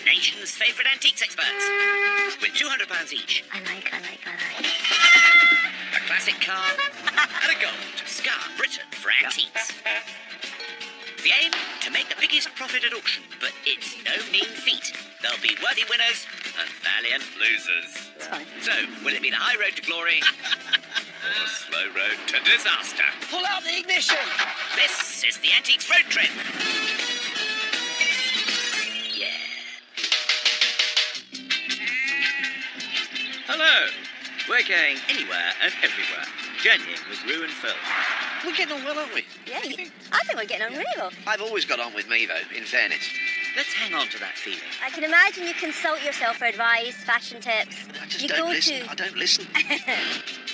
nation's favourite antiques experts, with £200 each. I like. A classic car and a goal to scar Britain for antiques. The aim, to make the biggest profit at auction, but it's no mean feat. There'll be worthy winners and valiant losers. It's fine. So, will it be the high road to glory or a slow road to disaster? Pull out the ignition! This is the Antiques Road Trip. Yeah. Hello. We're going anywhere and everywhere, journeying with Rue and Phil. We're getting on well, aren't we? Yeah, I think we're getting on really well. I've always got on with me, though, in fairness. Let's hang on to that feeling. I can imagine you consult yourself for advice, fashion tips. I just you don't go listen. to... I don't listen.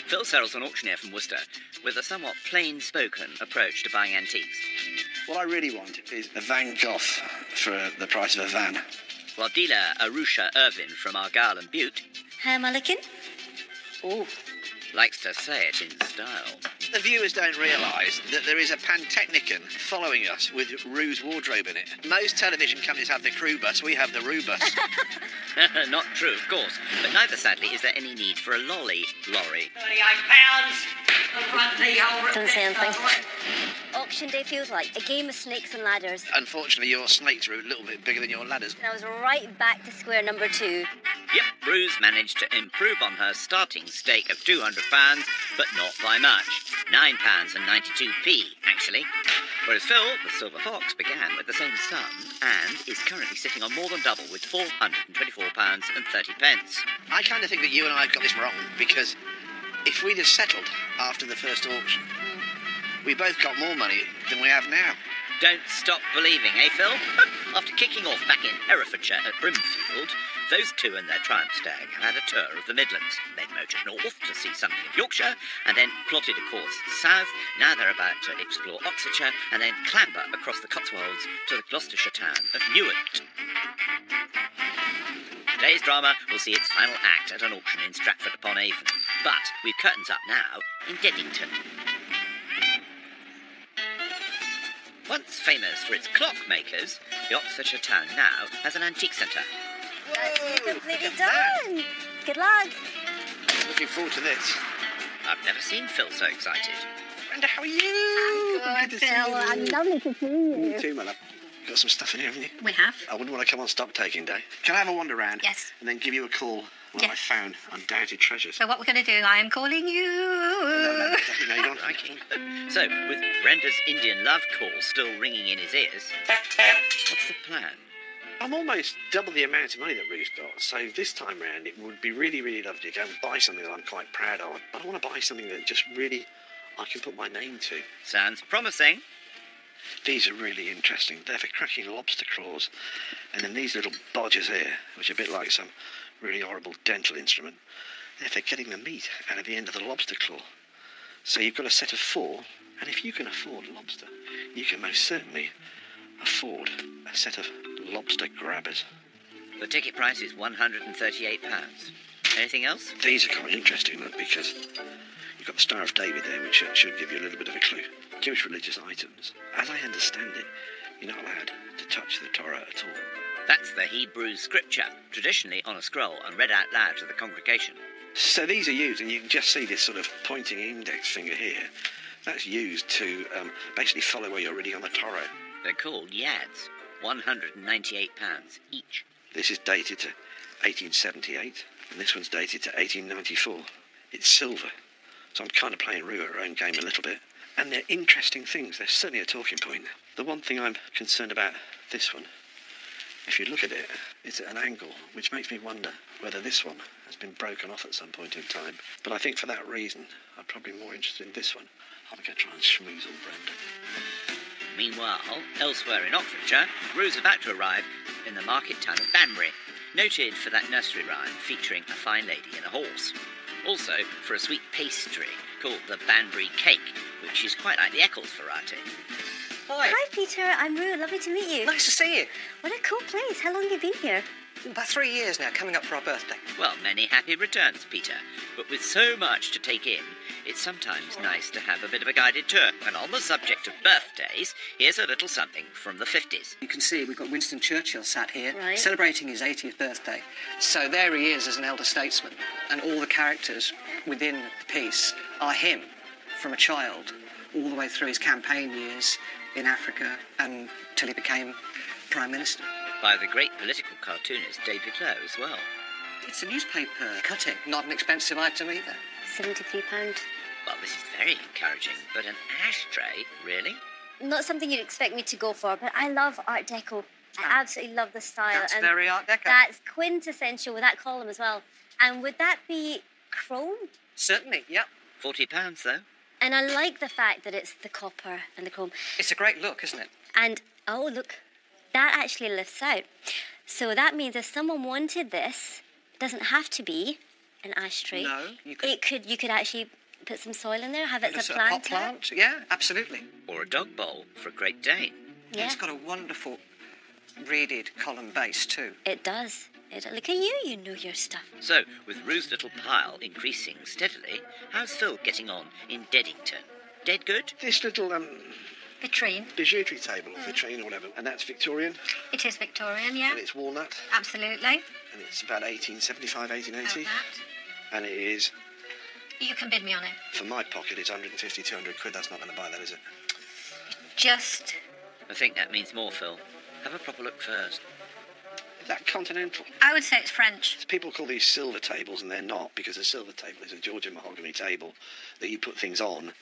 Phil Serrell's an auctioneer from Worcester, with a somewhat plain-spoken approach to buying antiques. What I really want is a Van Gogh for the price of a van. While dealer Arusha Irvine from Argyll and Butte How am I looking? Oh. likes to say it in style. The viewers don't realise that there is a Pantechnicon following us with Rue's wardrobe in it. Most television companies have the crew bus, we have the Rue bus. Not true, of course, but neither, sadly, is there any need for a lorry. £38. The front keyhole. Doesn't say anything. Auction day feels like a game of snakes and ladders. Unfortunately, your snakes are a little bit bigger than your ladders. And I was right back to square number 2. Yep, Rue's managed to improve on her starting stake of £200, but not by much. £9.92, actually. Whereas Phil, the Silver Fox, began with the same sum and is currently sitting on more than double with £424.30. I kind of think that you and I have got this wrong, because if we'd have settled after the first auction, we both got more money than we have now. Don't stop believing, eh, Phil? After kicking off back in Herefordshire at Brimfield, those two and their Triumph Stag had a tour of the Midlands. They'd motored north to see something of Yorkshire, and then plotted a course south. Now they're about to explore Oxfordshire, and then clamber across the Cotswolds to the Gloucestershire town of Newent. Today's drama will see its final act at an auction in Stratford-upon-Avon. But we've curtains up now in Deddington. Once famous for its clockmakers, the Oxfordshire town now has an antique centre. That's completely look at done. Good luck. Looking forward to this. I've never seen Phil so excited. Brenda, how are you? Good, Phil. I'm lovely to see you. You too, my love. Got some stuff in here, haven't you? We have. I wouldn't want to come on stock taking day. Can I have a wander round? Yes. And then give you a call when Yes. I found undoubted treasures? So what we're going to do, I am calling you. No, you don't. Crikey. So, with Brenda's Indian love call still ringing in his ears, what's the plan? I'm almost double the amount of money that Rue's got, so this time round it would be really, really lovely to go and buy something that I'm quite proud of. But I want to buy something that just really I can put my name to. Sounds promising. These are really interesting. They're for cracking lobster claws. And then these little bodgers here, which are a bit like some really horrible dental instrument, they're for getting the meat out of the end of the lobster claw. So you've got a set of 4, and if you can afford lobster, you can most certainly afford a set of lobster grabbers. The ticket price is £138. Anything else? These are quite interesting, look, because you've got the Star of David there, which should give you a little bit of a clue. Jewish religious items. As I understand it, you're not allowed to touch the Torah at all. That's the Hebrew scripture, traditionally on a scroll and read out loud to the congregation. So these are used, and you can just see this sort of pointing index finger here. That's used to basically follow where you're reading on the Torah. They're called yads, £198 each. This is dated to 1878, and this one's dated to 1894. It's silver, so I'm kind of playing Rue at her own game a little bit. And they're interesting things. They're certainly a talking point. The one thing I'm concerned about this one, if you look at it, it's at an angle, which makes me wonder whether this one has been broken off at some point in time. But I think for that reason, I'm probably more interested in this one. I'm going to try and schmoozle Brenda. Meanwhile, elsewhere in Oxfordshire, Rue's about to arrive in the market town of Banbury, noted for that nursery rhyme featuring a fine lady and a horse. Also for a sweet pastry called the Banbury cake, which is quite like the Eccles variety. Hi. Hi, Peter. I'm Rue. Lovely to meet you. Nice to see you. What a cool place. How long have you been here? About 3 years now, coming up for our birthday. Well, many happy returns, Peter. But with so much to take in, it's sometimes nice to have a bit of a guided tour. And on the subject of birthdays, here's a little something from the 50s. You can see we've got Winston Churchill sat here, Right. celebrating his 80th birthday. So there he is as an elder statesman, and all the characters within the piece are him, from a child, all the way through his campaign years in Africa and till he became Prime Minister. By the great political cartoonist David Lowe as well. It's a newspaper cutting, not an expensive item either. £73. Well, this is very encouraging, but an ashtray, really? Not something you'd expect me to go for, but I love Art Deco. I absolutely love the style. That's and very Art Deco. That's quintessential with that column as well. And would that be chrome? Certainly, yep. £40, though. And I like the fact that it's the copper and the chrome. It's a great look, isn't it? And, oh, look, that actually lifts out. So that means if someone wanted this, it doesn't have to be an ashtray. No, you could... You could actually put some soil in there, have it as a pot plant. plant, yeah, absolutely. Or a dog bowl for a Great Dane. Yeah, It's got a wonderful reeded column base too. it does. Look at you, you know your stuff. So, with Rue's little pile increasing steadily, how's Phil getting on in Deadington? Dead good? This little Vitrine. bijouterie table, or vitrine or whatever, and that's Victorian, It is Victorian, yeah. and it's walnut, Absolutely. and it's about 1875, 1880, About that. and it is, You can bid me on it. for my pocket, it's 150, 200 quid. That's not going to buy that, is it? Just I think that means more, Phil. Have a proper look first. Is that continental? I would say it's French. People call these silver tables, and they're not, because a silver table is a Georgian mahogany table that you put things on.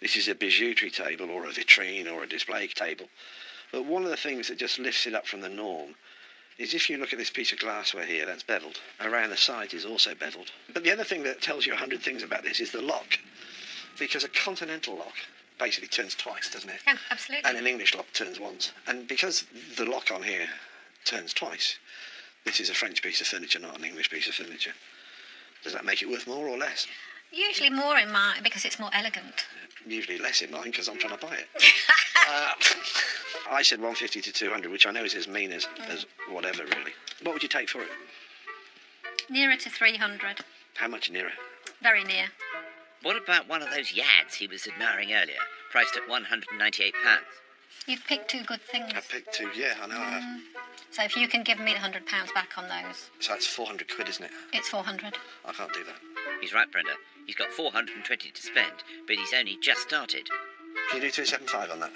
This is a bijouterie table, or a vitrine, or a display table. But one of the things that just lifts it up from the norm is if you look at this piece of glassware here, that's beveled. Around the sides is also beveled. But the other thing that tells you 100 things about this is the lock. Because a continental lock basically turns twice, doesn't it? Yeah, absolutely. And an English lock turns once. And because the lock on here turns twice, this is a French piece of furniture, not an English piece of furniture. Does that make it worth more or less? Usually more in mine because it's more elegant. Usually less in mine because I'm trying to buy it. I said 150 to 200, which I know is as mean as whatever, really. What would you take for it? Nearer to 300. How much nearer? Very near. What about one of those yads he was admiring earlier, priced at £198? You've picked two good things. I picked two, yeah, I know I have. So if you can give me the £100 back on those, So that's 400 quid, isn't it? it's 400. I can't do that. He's right, Brenda. He's got 420 to spend, but he's only just started. Can you do 275 on that?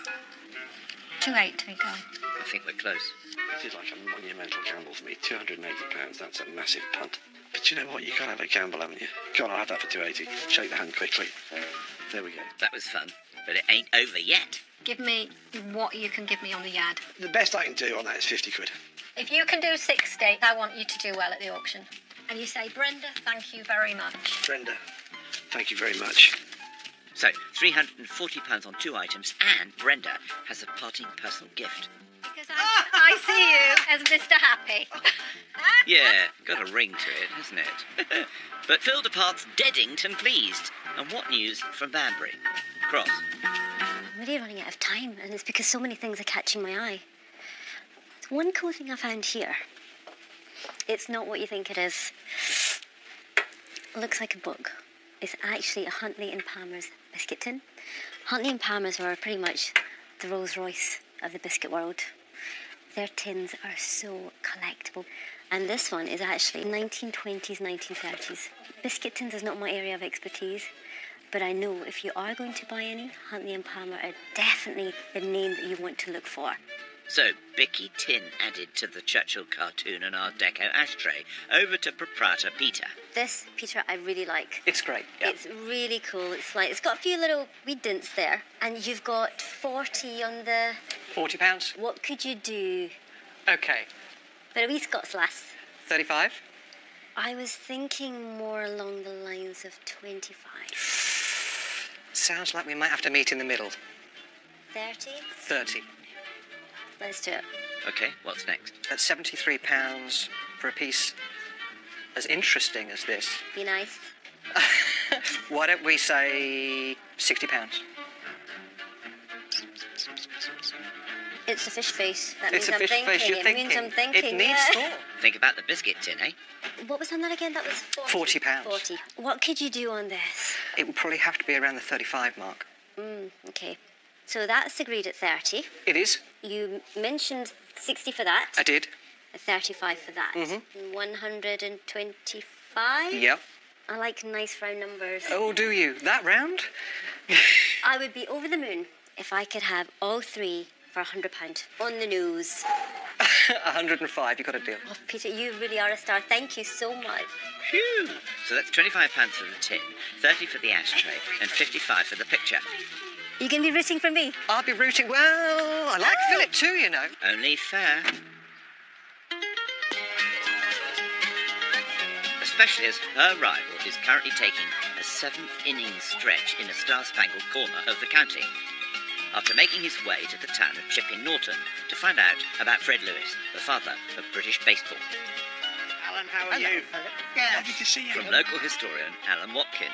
280 go. I think we're close. This is like a monumental gamble for me. £280, that's a massive punt. But you know what? You can't have a gamble, haven't you? Go on, I'll have that for 280. Shake the hand quickly. There we go. That was fun, but it ain't over yet. Give me what you can give me on the yad. The best I can do on that is 50 quid. If you can do 60, I want you to do well at the auction. And you say, Brenda, thank you very much. Brenda, thank you very much. So, £340 on two items, and Brenda has a parting personal gift. Because I see you as Mr. Happy. Yeah, got a ring to it, hasn't it? But Phil departs Deadington pleased. And what news from Banbury? Cross. I'm really running out of time, and it's because so many things are catching my eye. There's one cool thing I found here. It's not what you think it is. It looks like a book. It's actually a Huntley and Palmer's biscuit tin. Huntley and Palmer's are pretty much the Rolls Royce of the biscuit world. Their tins are so collectible. And this one is actually 1920s, 1930s. Biscuit tins is not my area of expertise, but I know if you are going to buy any, Huntley and Palmer are definitely the name that you want to look for. So, Bicky Tin added to the Churchill cartoon and Art Deco ashtray. Over to proprietor Peter. This, Peter, I really like. It's great. Yeah. It's really cool. It's got a few little wee dints there, and you've got 40 on the... £40. What could you do? Okay. But a wee Scots lass. 35. I was thinking more along the lines of 25. Sounds like we might have to meet in the middle. 30? 30. Let's do it. OK, what's next? At £73 for a piece as interesting as this. Be nice. Why don't we say £60? It's a fish face. That It's means a I'm fish thinking. face, you're It thinking. means I'm thinking. It needs yeah. thought. Think about the biscuit tin, eh? What was on that again? That was £40. 40. What could you do on this? It would probably have to be around the 35 mark. Okay. So that's agreed at 30. It is. You mentioned 60 for that. I did. 35 for that. 125? Yep. I like nice round numbers. Oh, do you? That round? I would be over the moon if I could have all three for £100 on the nose. 105, you got a deal. Oh, Peter, you really are a star. Thank you so much. Phew! So that's £25 for the tin, 30 for the ashtray, and 55 for the picture. You can be rooting for me. I'll be rooting. Well, I like Philip too, you know. Only fair. Especially as her rival is currently taking a 7th-inning stretch in a star-spangled corner of the county, after making his way to the town of Chipping Norton to find out about Fred Lewis, the father of British baseball. Alan, how are you? Lovely to see you. From local historian Alan Watkins.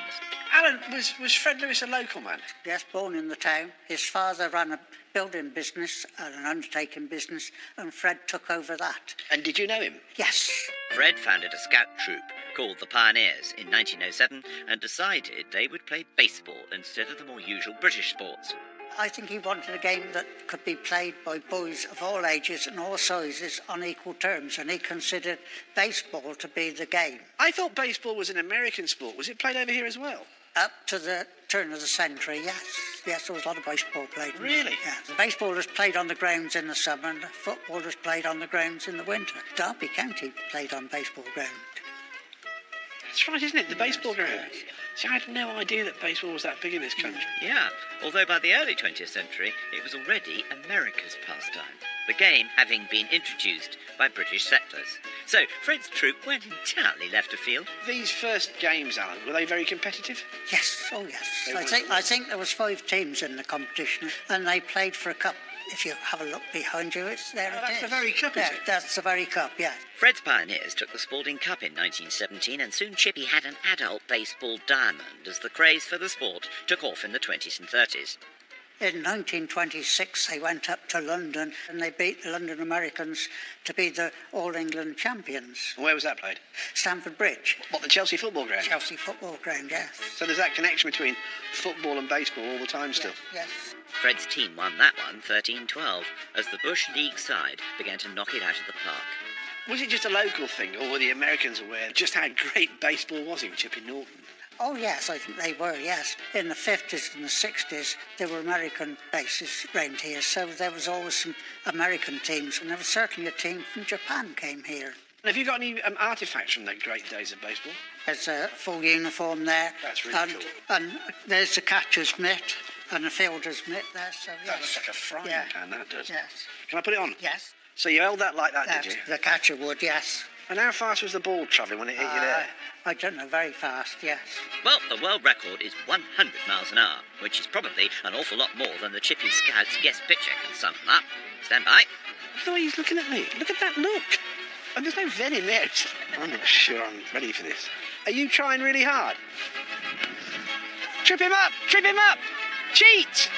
Alan, was Fred Lewis a local man? Yes, born in the town. His father ran a building business and an undertaking business, and Fred took over that. And did you know him? Yes. Fred founded a scout troop called the Pioneers in 1907 and decided they would play baseball instead of the more usual British sports. I think he wanted a game that could be played by boys of all ages and all sizes on equal terms, and he considered baseball to be the game. I thought baseball was an American sport. Was it played over here as well? Up to the turn of the century, yes. Yes, there was a lot of baseball played. Really? Yeah. The baseball was played on the grounds in the summer, and the football was played on the grounds in the winter. Derby County played on baseball ground. That's right, isn't it? The baseball ground. See, I had no idea that baseball was that big in this country. Yeah, although by the early 20th century it was already America's pastime, the game having been introduced by British settlers. So Fred's troop went entirely left of field. These first games, Alan, were they very competitive? Yes, oh yes. They I think there was 5 teams in the competition, and they played for a cup. If you have a look behind you, it's there. That's the very cup, is Yeah, it? that's the very cup, yeah. Fred's Pioneers took the Spalding Cup in 1917, and soon Chippy had an adult baseball diamond as the craze for the sport took off in the 20s and 30s. In 1926, they went up to London and they beat the London Americans to be the All-England champions. Where was that played? Stamford Bridge, What, the Chelsea football ground? Chelsea football ground, yes. So there's that connection between football and baseball all the time still? Yes. Fred's team won that one 13-12 as the Bush League side began to knock it out of the park. Was it just a local thing, or were the Americans aware just how great baseball was in Chipping Norton? Oh, yes, I think they were, yes. In the 50s and the 60s, there were American bases round here, so there was always some American teams, and there was certainly a team from Japan came here. And have you got any artefacts from the great days of baseball? There's a full uniform there. That's really cool. And there's the catcher's mitt and the fielder's mitt there, so yes. That looks like a frying pan, that does. Yes. Can I put it on? Yes. So you held that like that, That, did you? the catcher would, yes. And how fast was the ball travelling when it hit you there? I don't know, very fast, yes. Well, the world record is 100 miles an hour, which is probably an awful lot more than the Chippy Scouts guest pitcher can sum them up. Stand by. Look at the way he's looking at me. Look at that look. And there's no venom there. I'm not sure I'm ready for this. Are you trying really hard? Trip him up! Trip him up! Cheat!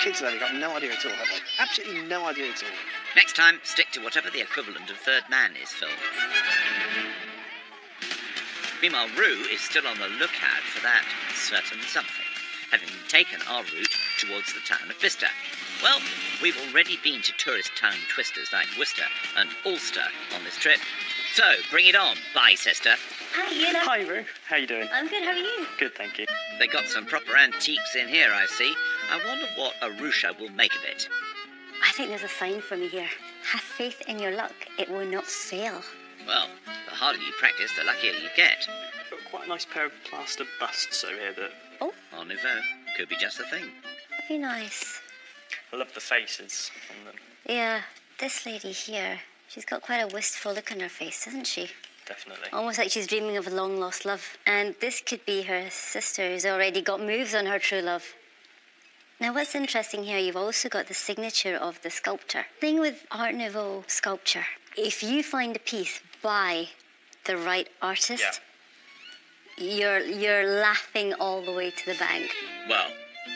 Kids, though, they've got no idea at all, have they? Absolutely no idea at all. Next time, stick to whatever the equivalent of third man is, Phil. Meanwhile, Rue is still on the lookout for that certain something, having taken our route towards the town of Bicester. Well, we've already been to tourist town twisters like Worcester and Ulster on this trip. So, bring it on, Bicester. Hi, Una. Hi, Rue. How you doing? I'm good, how are you? Good, thank you. They got some proper antiques in here, I see. I wonder what Arusha will make of it. I think there's a sign for me here. Have faith in your luck, it will not fail. Well, the harder you practice, the luckier you get. Got quite a nice pair of plaster busts over here that En nouveau. Could be just the thing. Very nice. I love the faces on them. Yeah, this lady here, she's got quite a wistful look on her face, doesn't she? Definitely. Almost like she's dreaming of a long-lost love. And this could be her sister who's already got moves on her true love. Now, what's interesting here, you've also got the signature of the sculptor. Thing with Art Nouveau sculpture, if you find a piece by the right artist, you're laughing all the way to the bank. Well,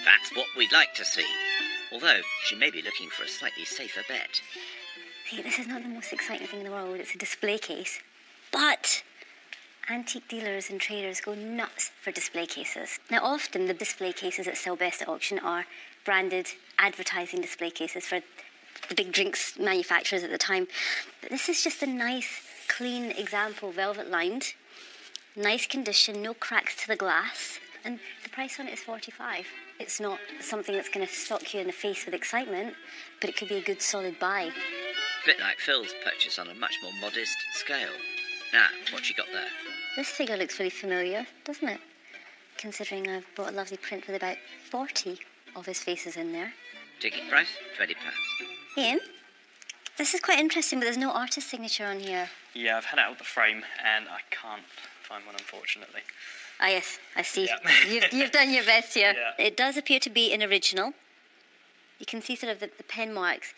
that's what we'd like to see. although she may be looking for a slightly safer bet. See, this is not the most exciting thing in the world. It's a display case. But antique dealers and traders go nuts for display cases. Now, often the display cases that sell best at auction are branded advertising display cases for the big drinks manufacturers at the time. But this is just a nice, clean example, velvet lined, nice condition, no cracks to the glass, and the price on it is $45. It's not something that's going to stock you in the face with excitement, but it could be a good solid buy. Bit like Phil's purchase on a much more modest scale. Now, what you got there? This figure looks really familiar, doesn't it? Considering I've bought a lovely print with about 40 of his faces in there. Ticket price? £20. Ian, this is quite interesting, but there's no artist signature on here. Yeah, I've had it out of the frame and I can't find one, unfortunately. Ah, yes, I see. Yeah. You've done your best here. Yeah. It does appear to be an original. You can see sort of the pen marks,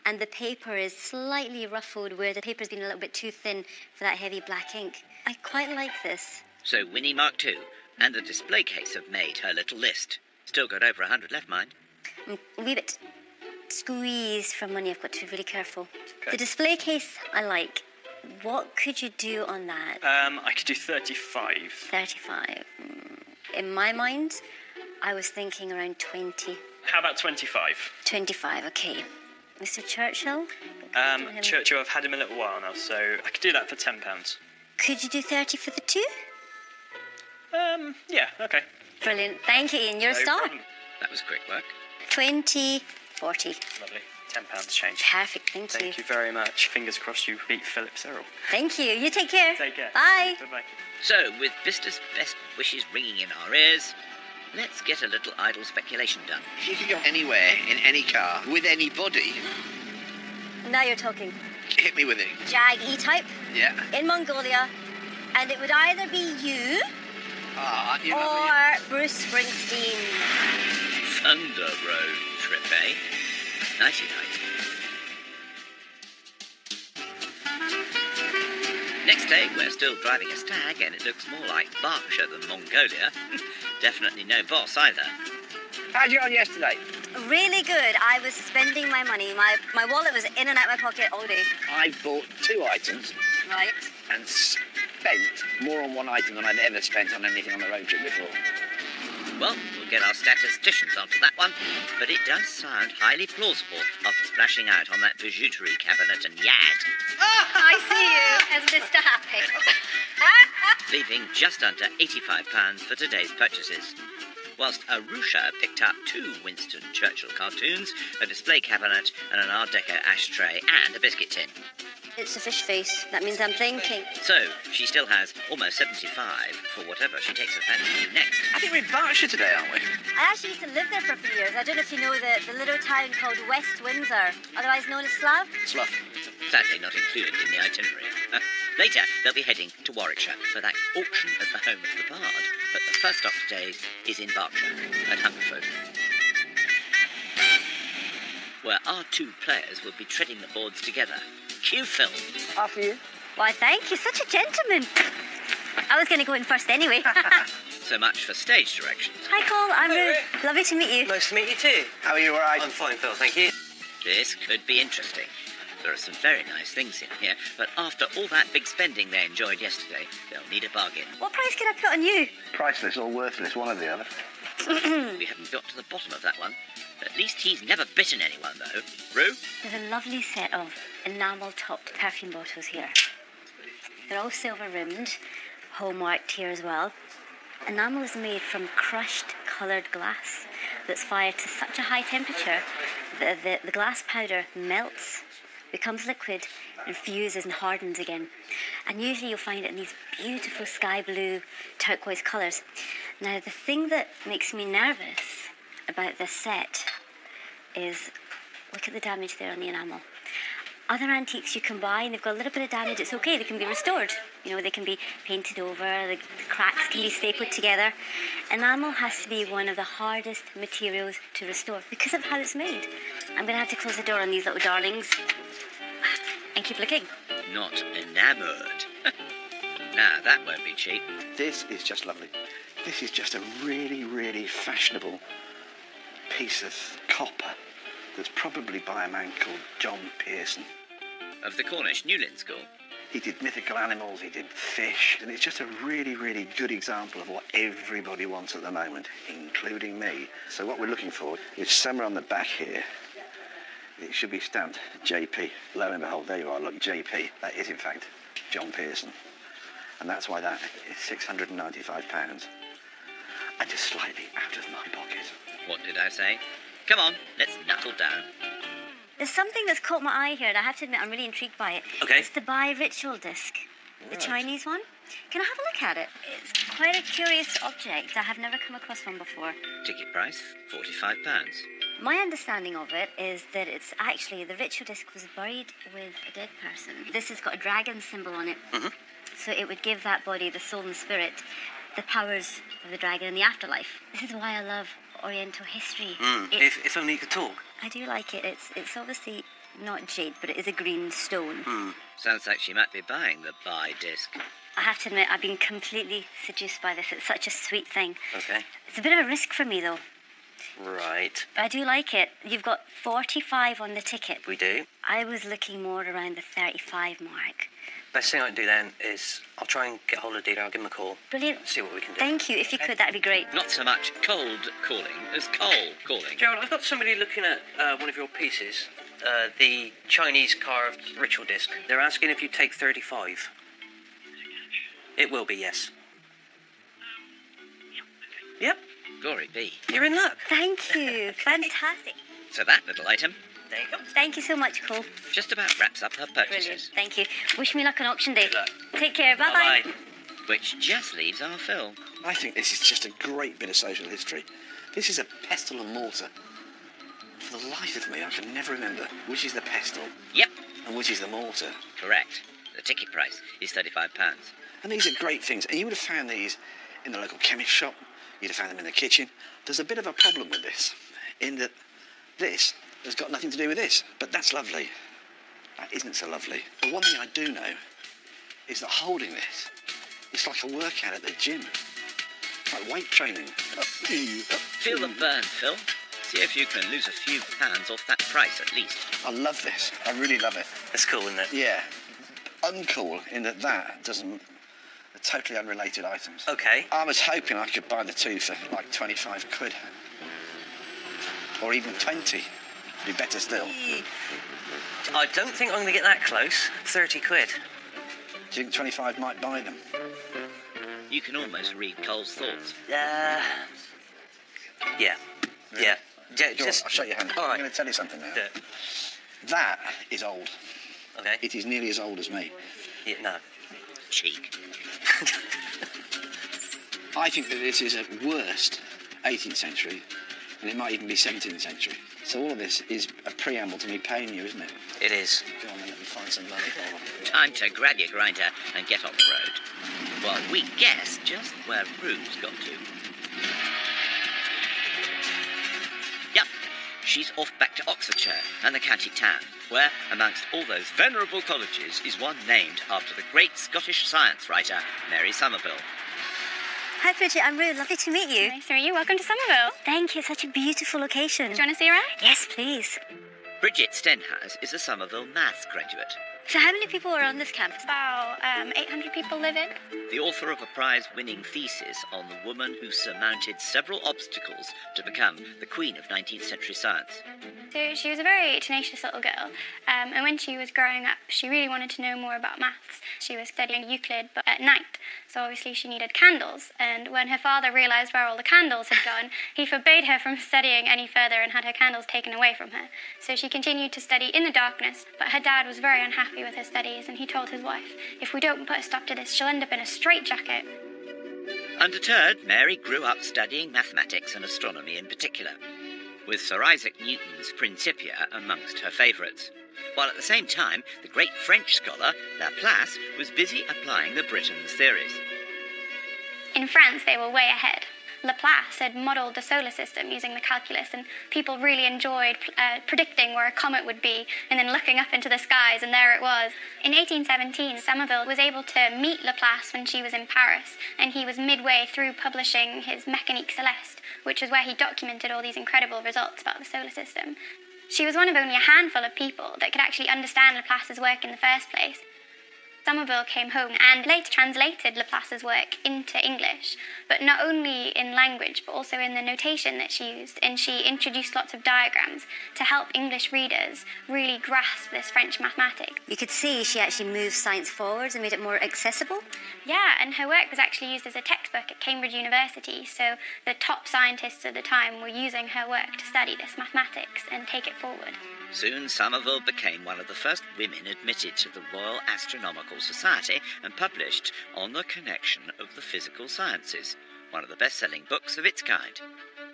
and the paper is slightly ruffled where the paper's been a little bit too thin for that heavy black ink. I quite like this. So Winnie Mark II and the display case have made her little list. Still got over 100 left, mind. I'm a wee bit squeezed for money. I've got to be really careful. Okay. The display case I like. What could you do on that? I could do 35. 35. In my mind, I was thinking around 20. How about 25? 25, okay. Mr. Churchill? Churchill, I've had him a little while now, so I could do that for £10. Could you do 30 for the two? Yeah, okay. Brilliant. Thank you, Ian. You're a star. Problem. That was quick work. 20, 40. Lovely. £10 change. Perfect, thank you. Thank you very much. Fingers crossed you beat Philip Serrell. Thank you. You take care. Take care. Bye. Bye-bye. So, with Vista's best wishes ringing in our ears, let's get a little idle speculation done. If you could go anywhere in any car with anybody, Now you're talking. hit me with it. Jag E-Type Yeah. in Mongolia, and it would either be you Ah, you lovely. or Bruce Springsteen. Thunder Road trip, eh? Nighty-night. Next day, we're still driving a stag, and it looks more like Berkshire than Mongolia. Definitely no boss either. How'd you get on yesterday? Really good. I was spending my money. My wallet was in and out my pocket all day. I bought 2 items Right. and spent more on one item than I'd ever spent on anything on the road trip before. Well, we'll get our statisticians onto that one, but it does sound highly plausible after splashing out on that bijouterie cabinet and yad, I see you as Mr. Happy. leaving just under £85 for today's purchases. Whilst Arusha picked up 2 Winston Churchill cartoons, a display cabinet, and an Art Deco ashtray, and a biscuit tin. It's a fish face. That means I'm thinking. So, she still has almost 75 for whatever she takes her fancy to next. I think we're in Berkshire today, aren't we? I actually used to live there for a few years. I don't know if you know the little town called West Windsor, otherwise known as Slough. Slough. Sadly not included in the itinerary. Later, they'll be heading to Warwickshire for that auction at the home of the bard. But the first stop today is in Berkshire, at Hungerford, where our 2 players will be treading the boards together. Cue Phil. After you. Why, thank you. Such a gentleman. I was going to go in first anyway. So much for stage directions. Hi, Cole. I'm Ruth. Lovely to meet you. Nice to meet you too. How are you, all right? I'm fine, Phil, thank you. This could be interesting. There are some very nice things in here, but after all that big spending they enjoyed yesterday, they'll need a bargain. What price can I put on you? Priceless or worthless, one or the other. We haven't got to the bottom of that one. At least he's never bitten anyone, though. Rue? There's a lovely set of enamel-topped perfume bottles here. They're all silver-rimmed, hallmarked here as well. Enamel is made from crushed coloured glass that's fired to such a high temperature that the glass powder melts, becomes liquid, and fuses and hardens again. And usually you'll find it in these beautiful sky blue, turquoise colours. Now, the thing that makes me nervous about this set is, look at the damage there on the enamel. Other antiques you can buy, and they've got a little bit of damage, it's okay, they can be restored. You know, they can be painted over, the cracks can be stapled together. Enamel has to be one of the hardest materials to restore because of how it's made. I'm going to have to close the door on these little darlings and keep looking. Not enamoured. Now, that won't be cheap. This is just lovely. This is just a really, really fashionable piece of copper. that's probably by a man called John Pearson. Of the Cornish Newlyn School. He did mythical animals, he did fish, and it's just a really, really good example of what everybody wants at the moment, including me. So what we're looking for is somewhere on the back here, it should be stamped JP. Lo and behold, there you are, look, JP. That is, in fact, John Pearson. And that's why that is £695. And just slightly out of my pocket. What did I say? Come on, let's knuckle down. There's something that's caught my eye here, and I have to admit I'm really intrigued by it. Okay. It's the Bai ritual disc, the Chinese one. Can I have a look at it? It's quite a curious object. I have never come across one before. Ticket price, £45. My understanding of it is that it's actually, the ritual disc was buried with a dead person. This has got a dragon symbol on it. Mm-hmm. So it would give that body, the soul and spirit, the powers of the dragon in the afterlife. This is why I love Oriental history. If only you could talk. I do like it. It's obviously not jade, but it is a green stone. Sounds like she might be buying the Bai disc. I have to admit, I've been completely seduced by this. It's such a sweet thing. Okay. It's a bit of a risk for me, though. Right. I do like it. You've got 45 on the ticket. We do. I was looking more around the 35 mark. Best thing I can do then is I'll try and get hold of the dealer. I'll give him a call. Brilliant. See what we can do. Thank you. If you could, that'd be great. Not so much cold calling as coal calling. Gerald, I've got somebody looking at one of your pieces, the Chinese carved ritual disc. They're asking if you take 35. It will be, yes. Yep. Glory be. You're in luck. Thank you. Fantastic. So that little item There you go. Thank you so much, Cole. just about wraps up her Brilliant. purchases. Thank you. Wish me luck on auction day. Good luck. Take care. Bye-bye. Bye-bye. Which just leaves our Phil. I think this is just a great bit of social history. This is a pestle and mortar. For the life of me, I can never remember which is the pestle Yep, and which is the mortar. correct. The ticket price is £35. And these are great things. And you would have found these in the local chemist shop. You'd have found them in the kitchen. There's a bit of a problem with this, in that this has got nothing to do with this. But that's lovely. That isn't so lovely. But one thing I do know is that holding this, it's like a workout at the gym. It's like weight training. Feel the burn, Phil. See if you can lose a few pounds off that price at least. I love this. I really love it. That's cool, isn't it? Yeah. Uncool in that doesn't... They're totally unrelated items. Okay. I was hoping I could buy the two for like 25 quid. Or even 20. Be better still. I don't think I'm going to get that close. 30 quid. Do you think 25 might buy them? You can almost read Cole's thoughts. Yeah. Yeah. Go on, Just... I'll show you hand. All right. I'm going to tell you something now. Do it. That is old. Okay. It is nearly as old as me. Yeah, no. Cheek. I think that this is at worst 18th century, and it might even be 17th century. So all of this is a preamble to me paying you, isn't it? It is. Go on, then let me find some money. Time to grab your grinder and get on the road. Well, we guess just where Rue's got to. Yep, she's off back to Oxfordshire and the county town, where, amongst all those venerable colleges, is one named after the great Scottish science writer, Mary Somerville. Hi, Bridget. I'm Rue. Lovely to meet you. Nice to meet you. Welcome to Somerville. Thank you. It's such a beautiful location. Do you want to see around? Yes, please. Bridget Stenhouse is a Somerville maths graduate. So how many people are on this campus? About 800 people live in. The author of a prize-winning thesis on the woman who surmounted several obstacles to become the queen of 19th century science. So she was a very tenacious little girl, and when she was growing up, she really wanted to know more about maths. She was studying Euclid, but at night, so obviously she needed candles, and when her father realised where all the candles had gone, he forbade her from studying any further and had her candles taken away from her. So she continued to study in the darkness, but her dad was very unhappy with her studies, and he told his wife, if we don't put a stop to this, she'll end up in a straitjacket. Undeterred, Mary grew up studying mathematics and astronomy in particular, with Sir Isaac Newton's Principia amongst her favourites, while at the same time the great French scholar Laplace was busy applying the Britain's theories. In France, they were way ahead. Laplace had modelled the solar system using the calculus, and people really enjoyed predicting where a comet would be and then looking up into the skies, and there it was. In 1817, Somerville was able to meet Laplace when she was in Paris, and he was midway through publishing his Mécanique Céleste, which was where he documented all these incredible results about the solar system. She was one of only a handful of people that could actually understand Laplace's work in the first place. Somerville came home and later translated Laplace's work into English, but not only in language but also in the notation that she used, and she introduced lots of diagrams to help English readers really grasp this French mathematics. You could see she actually moved science forwards and made it more accessible. Yeah, and her work was actually used as a textbook at Cambridge University, so the top scientists of the time were using her work to study this mathematics and take it forward. Soon Somerville became one of the first women admitted to the Royal Astronomical Society and published On the Connection of the Physical Sciences, one of the best-selling books of its kind.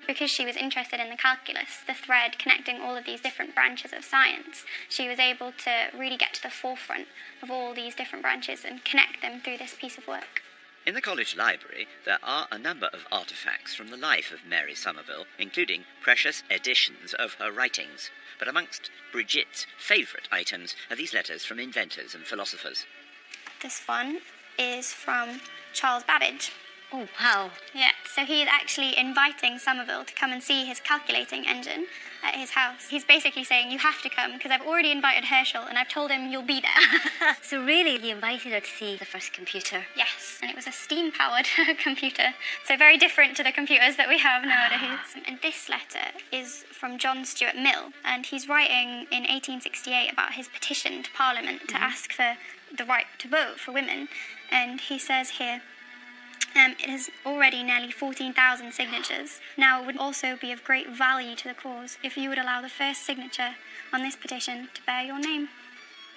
Because she was interested in the calculus, the thread connecting all of these different branches of science, she was able to really get to the forefront of all these different branches and connect them through this piece of work. In the college library, there are a number of artefacts from the life of Mary Somerville, including precious editions of her writings. But amongst Bridget's favourite items are these letters from inventors and philosophers. This one is from Charles Babbage. Oh, wow. Yeah, so he's actually inviting Somerville to come and see his calculating engine at his house. He's basically saying, you have to come, because I've already invited Herschel and I've told him you'll be there. So really, he invited her to see the first computer? Yes, and it was a steam-powered computer, so very different to the computers that we have nowadays. And this letter is from John Stuart Mill, and he's writing in 1868 about his petition to Parliament to ask for the right to vote for women. And he says here, it has already nearly 14,000 signatures. Now it would also be of great value to the cause if you would allow the first signature on this petition to bear your name.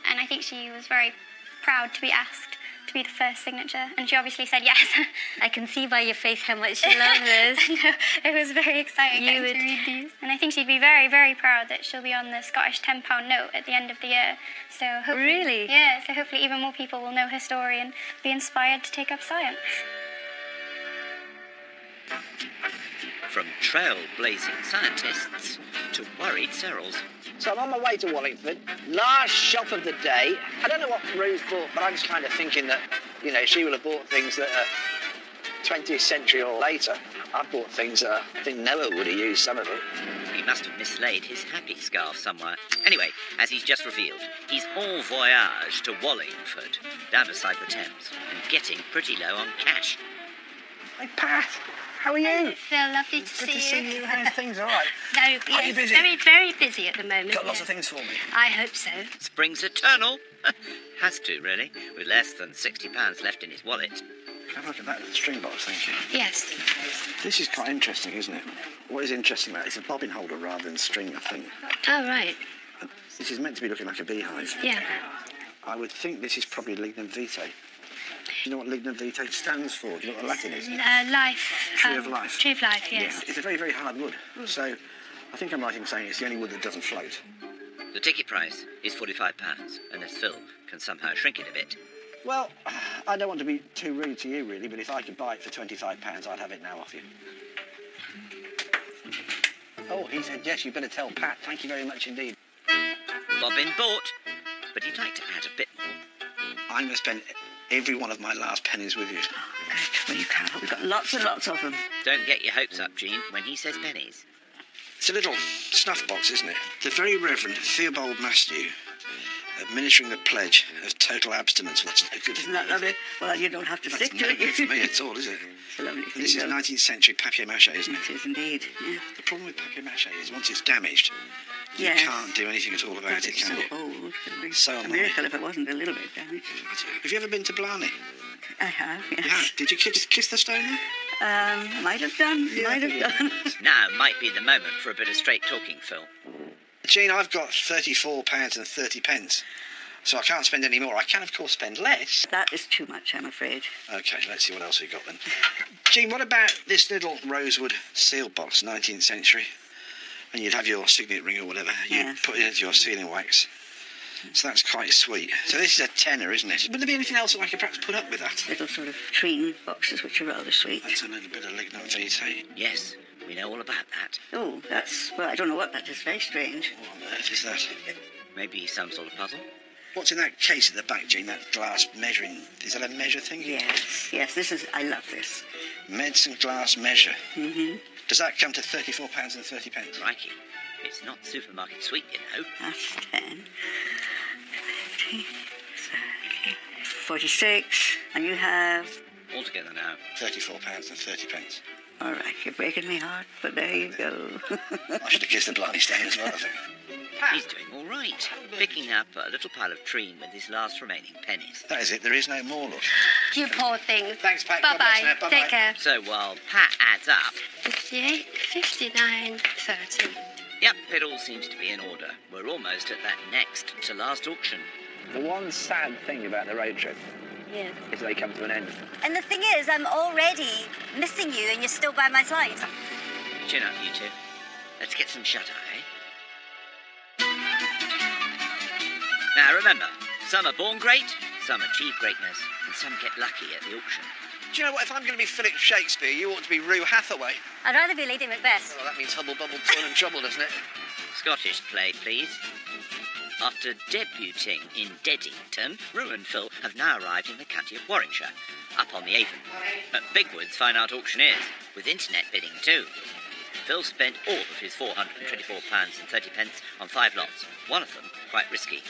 And I think she was very proud to be asked to be the first signature, and she obviously said yes. I can see by your face how much you love this. I know, it was very exciting to read these. And I think she'd be very, very proud that she'll be on the Scottish £10 note at the end of the year. So hopefully, really? Yeah, so hopefully even more people will know her story and be inspired to take up science. From trailblazing scientists to worried Serrells. So I'm on my way to Wallingford. Last shop of the day. I don't know what Ruth bought, but I'm just kind of thinking that, you know, she will have bought things that are 20th century or later. I've bought things that I think Noah would have used some of it. He must have mislaid his happy scarf somewhere. Anyway, as he's just revealed, he's en voyage to Wallingford, down beside the Thames, and getting pretty low on cash. Hey, Pat. How are you? Phil, lovely to see you. Good to see you. How's things? All right? No, Are you busy? Very, very busy at the moment. Got lots of things for me. I hope so. Springs eternal. Has to, really, with less than £60 left in his wallet. Have a look at that string box, thank you. Yes. This is quite interesting, isn't it? What is interesting about it is a bobbin holder rather than string, I think. Oh, right. This is meant to be looking like a beehive. Yeah. I would think this is probably lignum vitae. Do you know what lignum vitae stands for? Do you know what the Latin is? Life. Tree of life. Tree of life, yes. Yeah. It's a very, very hard wood. So I think I'm right in saying it's the only wood that doesn't float. The ticket price is £45, unless Phil can somehow shrink it a bit. Well, I don't want to be too rude to you, really, but if I could buy it for £25, I'd have it now off you. Oh, he said yes, you better tell Pat. Thank you very much indeed. Bobbin bought, but he'd like to add a bit more. I'm going to spend every one of my last pennies with you. Okay, well, you can. We've got lots and lots of them. Don't get your hopes up, Jean, when he says pennies. It's a little snuff box, isn't it? The Very Reverend Theobald Maskew, administering the pledge of total abstinence. Well, that's no good. Isn't that lovely? Well, you don't have to stick to no it. good for me at all, is it? It's a lovely thing. This is 19th century papier-mâché, isn't it? It is indeed, yeah. The problem with papier-mâché is once it's damaged, you Yes. can't do anything at all about it, It's can so you? old. It'd be So a am I. miracle if it wasn't a little bit damaged. Have you ever been to Blarney? I have, yes. You have? Did you kiss the stone there? Might have done. Might have done. Now might be the moment for a bit of straight talking, Phil. Jean, I've got £34.30, so I can't spend any more. I can, of course, spend less. That is too much, I'm afraid. OK, let's see what else we've got then. Jean, what about this little rosewood seal box, 19th century? And you'd have your signet ring or whatever. You'd Yes. put it into your sealing wax. So that's quite sweet. So this is a tenner, isn't it? Would there be anything else that I could perhaps put up with that? Little sort of treen boxes, which are rather sweet. That's a little bit of lignum vitae. Yes, we know all about that. Oh, that's... Well, I don't know what that is. Very strange. What on earth is that? Maybe some sort of puzzle? What's in that case at the back, Jean? That glass measuring... Is that a measure thing? Yes, yes, this is... I love this. Medicine glass measure. Mm-hmm. Does that come to £34.30? Crikey. It's not supermarket sweet, you know. That's 10. 20, 30, 46. And you have... Altogether now. £34.30. All right, you're breaking me heart, but there you go. I should have kissed the blarney stand as well, I think. He's doing all right, picking up a little pile of treen with his last remaining pennies. That is it. There is no more, look. You poor thing. Thanks, Pat. God bless you. Bye-bye. Bye-bye. Take care. So while Pat adds up, 58, 59, 30. yep, it all seems to be in order. We're almost at that next to last auction. The one sad thing about the road trip Yeah. is they come to an end. And the thing is, I'm already missing you and you're still by my side. Chin up, you two. Let's get some shut-eye, eh? Now remember, some are born great, some achieve greatness, and some get lucky at the auction. Do you know what? If I'm going to be Philip Shakespeare, you ought to be Rue Hathaway. I'd rather be Lady Macbeth. Well, that means hubble bubble, toil and trouble, doesn't it? Scottish play, please. After debuting in Deddington, Rue and Phil have now arrived in the county of Warwickshire, up on the Avon. At Bigwood's fine art auctioneers, with internet bidding too. Phil spent all of his £424.30 on 5 lots, one of them quite risky.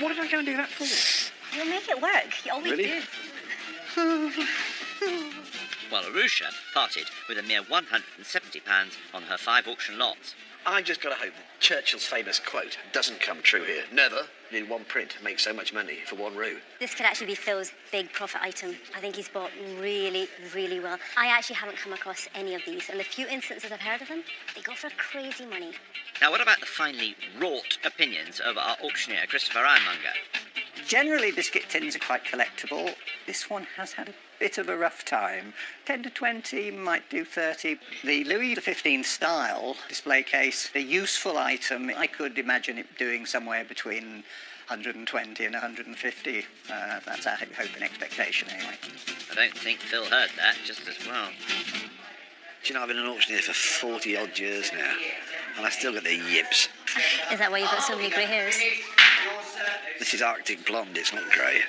What did I go and do that for? You'll make it work. You always Really? do. While Arusha parted with a mere £170 on her 5 auction lots. I've just got to hope that Churchill's famous quote doesn't come true here. Never, in one print, make so much money for one Rue. This could actually be Phil's big profit item. I think he's bought really, really well. I actually haven't come across any of these, and the few instances I've heard of them, they go for crazy money. Now, what about the finely wrought opinions of our auctioneer, Christopher Ironmonger? Generally, biscuit tins are quite collectible. This one has had a bit of a rough time. 10 to 20, might do 30. The Louis XV style display case, a useful item. I could imagine it doing somewhere between 120 and 150. That's our hope and expectation, anyway. I don't think Phil heard that just as well. Do you know, I've been an auctioneer for 40-odd years now, and I still get the yips. Is that why you've got so many grey hairs? This is Arctic blonde, it's not grey.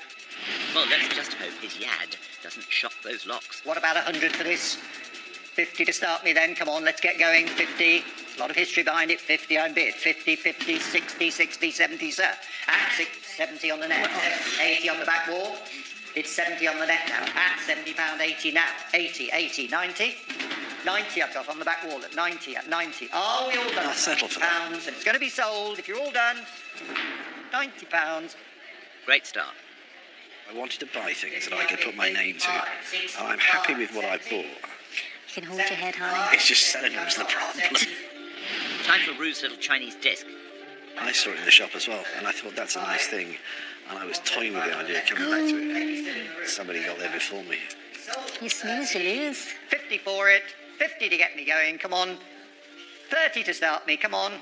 Well, let's just hope his yad doesn't shock those locks. What about 100 for this? 50 to start me then. Come on, let's get going. 50. A lot of history behind it. 50 I bid. 50, 50, 60, 60, 70, sir. At 70 on the net. 80 on the back wall. It's 70 on the net now. At £70, 80 now. 80, 80, 90. 90 I've got on the back wall at 90, at 90. Are we all done? I'll settle for that. £90, and it's going to be sold if you're all done. £90. Great start. I wanted to buy things that I could put my name to, and I'm happy with what I bought. You can hold your head high. It's just selling them's the problem. Time for Rue's little Chinese disc. I saw it in the shop as well, and I thought that's a nice thing, and I was toying with the idea of coming back to it. Somebody got there before me. You snooze, you lose. 50 for it. 50 to get me going. Come on. 30 to start me. Come on.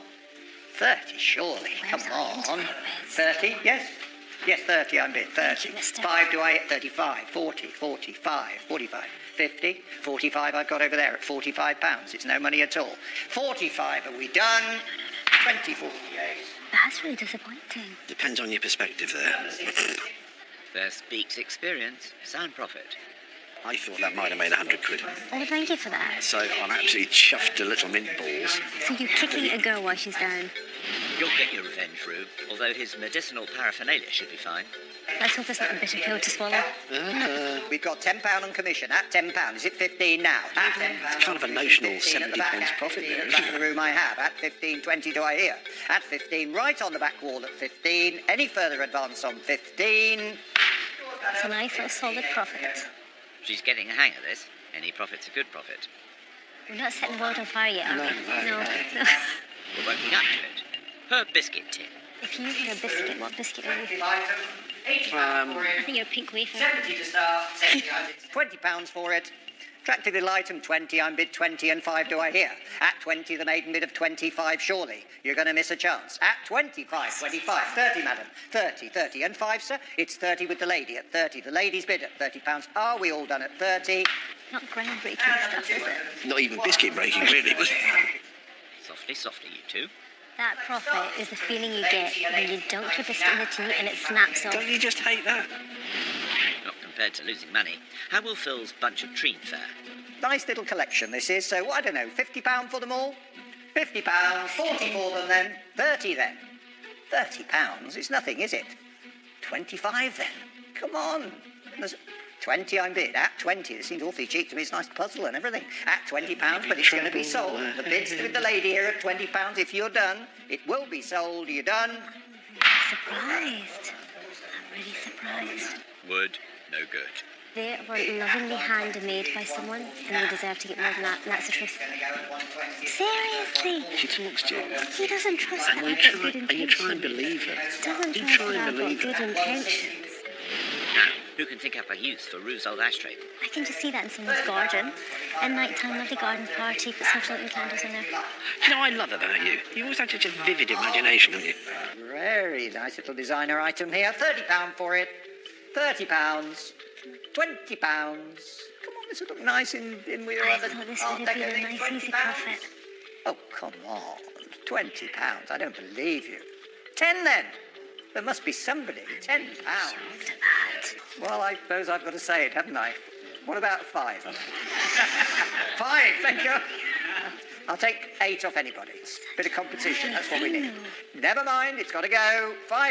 30, surely. Where's Come our on. internet? 30, yes? Yes, 30, I'm bid. 30. Thank you, mister. 5 do I hit? 35. 40, 45, 45. 50, 45 I've got over there at £45. It's no money at all. 45, are we done? 20, 48. That's really disappointing. Depends on your perspective there. There speaks experience. Sound profit. I thought that might have made 100 quid. Oh, thank you for that. So I'm absolutely chuffed to little mint balls. So you're kicking a girl while she's down. You'll get your revenge, Rue, although his medicinal paraphernalia should be fine. Let's hope it's not a bitter pill to swallow. We've got £10 on commission at £10. Is it 15 now? At £10. It's kind of a notional 15 at the 70 back, pence at profit 15 there, at the isn't back of the room I have. At 15, 20 do I hear? At 15, right on the back wall at 15. Any further advance on 15? It's a nice little solid profit. She's getting a hang of this. Any profit's a good profit. We're not setting the world on fire yet, are we? No. We're working up to it. Her biscuit tin. If you were a biscuit, what biscuit are you? I think you're a pink wafer. 70 to start. £20 for it. Attractive little item, 20, I'm bid 20 and 5 do I hear. At 20, the maiden bid of 25, surely. You're going to miss a chance. At 25, 25, 30, madam. 30, 30 and 5, sir. It's 30 with the lady at 30. The lady's bid at £30. Are we all done at 30? Not groundbreaking stuff, is it? Not even biscuit breaking, really, was it? Softly, softly, you two. That profit is the feeling you get when you dunk your biscuit in the tea and it snaps off. Don't you just hate that? Not compared to losing money. How will Phil's bunch of treen fare? Nice little collection this is, so I don't know, £50 for them all? £50, 40 for them then. 30 then. £30? It's nothing, is it? 25 then. Come on. There's 20 I'm bid. At 20, it seems awfully cheap to me. It's a nice puzzle and everything. At £20, but it's going to be sold. The bid's with the lady here at £20. If you're done, it will be sold. Are you done? Surprised. I'm really surprised. Wood, no good. They were lovingly handmade by someone, and they deserve to get more than that, and that's the truth. Seriously? She talks to you. He doesn't trust that I've got good intentions. And you try and believe her. Doesn't You trust try that and I've got believe good her. intentions. Now, who can think up a use for Rue's old ashtray? I can just see that in someone's garden. At night time, lovely garden party, put some floating candles in there. You know what I love about you? You always have such a vivid imagination, haven't you? Very nice little designer item here. £30 for it. £30. £20. Come on, this would look nice in with your I other thought this Art would have Deco been a things. nice, easy profit. Oh, come on. £20. I don't believe you. 10 then. There must be somebody. £10. Well, I suppose I've got to say it, haven't I? What about 5? 5, thank you. I'll take 8 off anybody. Bit of competition, that's what we need. Never mind, it's got to go. £5, double 7.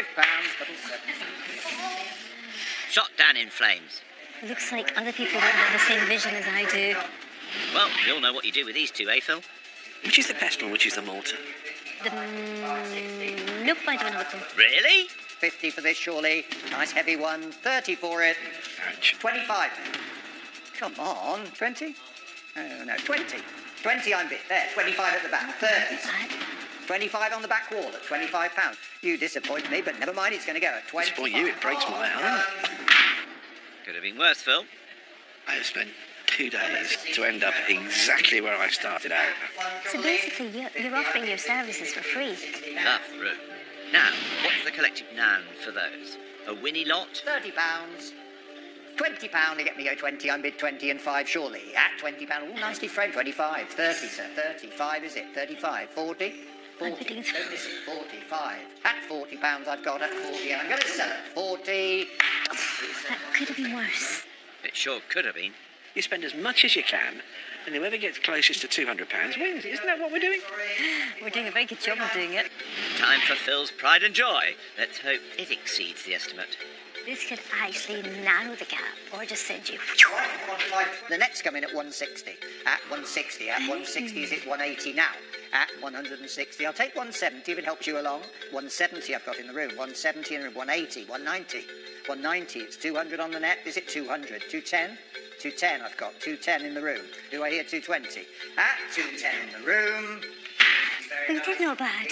Shot down in flames. Looks like other people don't have the same vision as I do. Well, you'll know what you do with these two, eh, Phil? Which is the pestle, which is the mortar? Nope, I don't know what them. Really? 50 for this, surely. Nice heavy one. 30 for it. 25. Come on. 20? Oh, no, 20. 20 I'm bit. There, 25 at the back. 30. 25 on the back wall at £25. You disappoint me, but never mind, it's going to go at 20. Disappoint you, it breaks my heart. Could have been worse, Phil. I have spent 2 days to end up exactly where I started out. So basically, you're offering your services for free. Love, Rue. Now, what's the collective noun for those? A Winnie lot? £30. £20 to get me go 20. I'm bid 20 and 5, surely. At £20. Oh, nicely framed. 25. 30, sir. 35, is it? 35. 40. 40. Don't miss it. 45. At £40 I've got at 40. I'm going to sell it. 40. That could have been worse. It sure could have been. You spend as much as you can, and whoever gets closest to £200 wins. Isn't that what we're doing? We're doing a very good job of doing it. Time for Phil's pride and joy. Let's hope it exceeds the estimate. This could actually narrow the gap, or just send you. The net's coming at 160. At 160. At 160 is it 180 now? At 160. I'll take 170 if it helps you along. 170 I've got in the room. 170 and 180. 190. 190. It's 200 on the net. Is it 200? 210? 210 I've got. 210 in the room. Do I hear 220? At 210 in the room. We did not bad.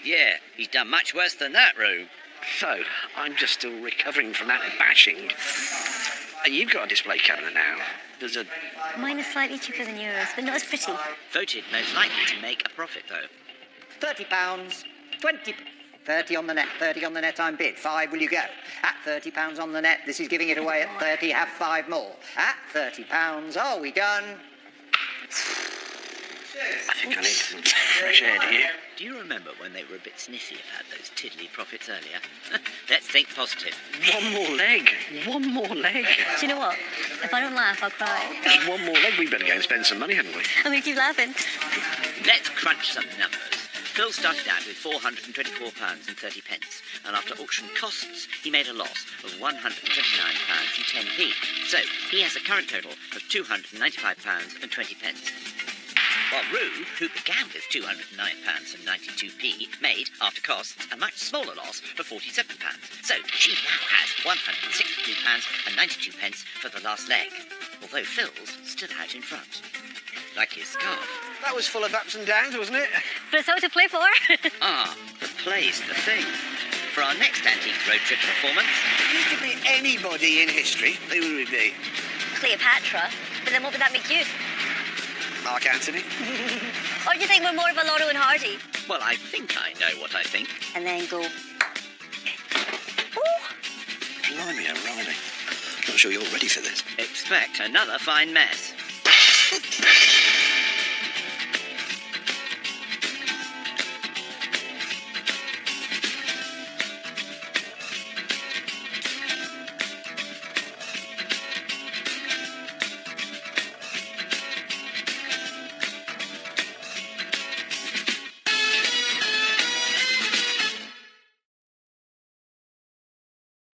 Yeah, he's done much worse than that, Rue. So, I'm just still recovering from that bashing. You've got a display cabinet now. There's a... Mine is slightly cheaper than yours, but not as pretty. Voted most likely to make a profit, though. £30. 20... 30 on the net. 30 on the net, I'm bid. 5, will you go? At £30 on the net, this is giving it away at 30. Have 5 more. At £30. Are we done? I think I need some fresh air, do you? Do you remember when they were a bit sniffy about those tiddly profits earlier? Let's think positive. One more leg. One more leg. Do you know what? If I don't laugh, I'll cry. Just one more leg. We better go and spend some money, hadn't we? I'm going to keep laughing. Let's crunch some numbers. Phil started out with £424.30, and after auction costs, he made a loss of £129.10p. So he has a current total of £295.20. While Rue, who began with £209.92p, made, after costs, a much smaller loss of £47. So she now has £162.92 for the last leg, although Phil's still out in front. Like his scarf. That was full of ups and downs, wasn't it? But it's all to play for. The play's the thing. For our next antique road trip performance... If you could be anybody in history, who would it be? Cleopatra. But then what would that make you? Mark Antony. Or do you think we're more of a Lotto and Hardy? Well, I think I know what I think. And then go... Blimey, O'Reilly. Not sure you're ready for this. Expect another fine mess.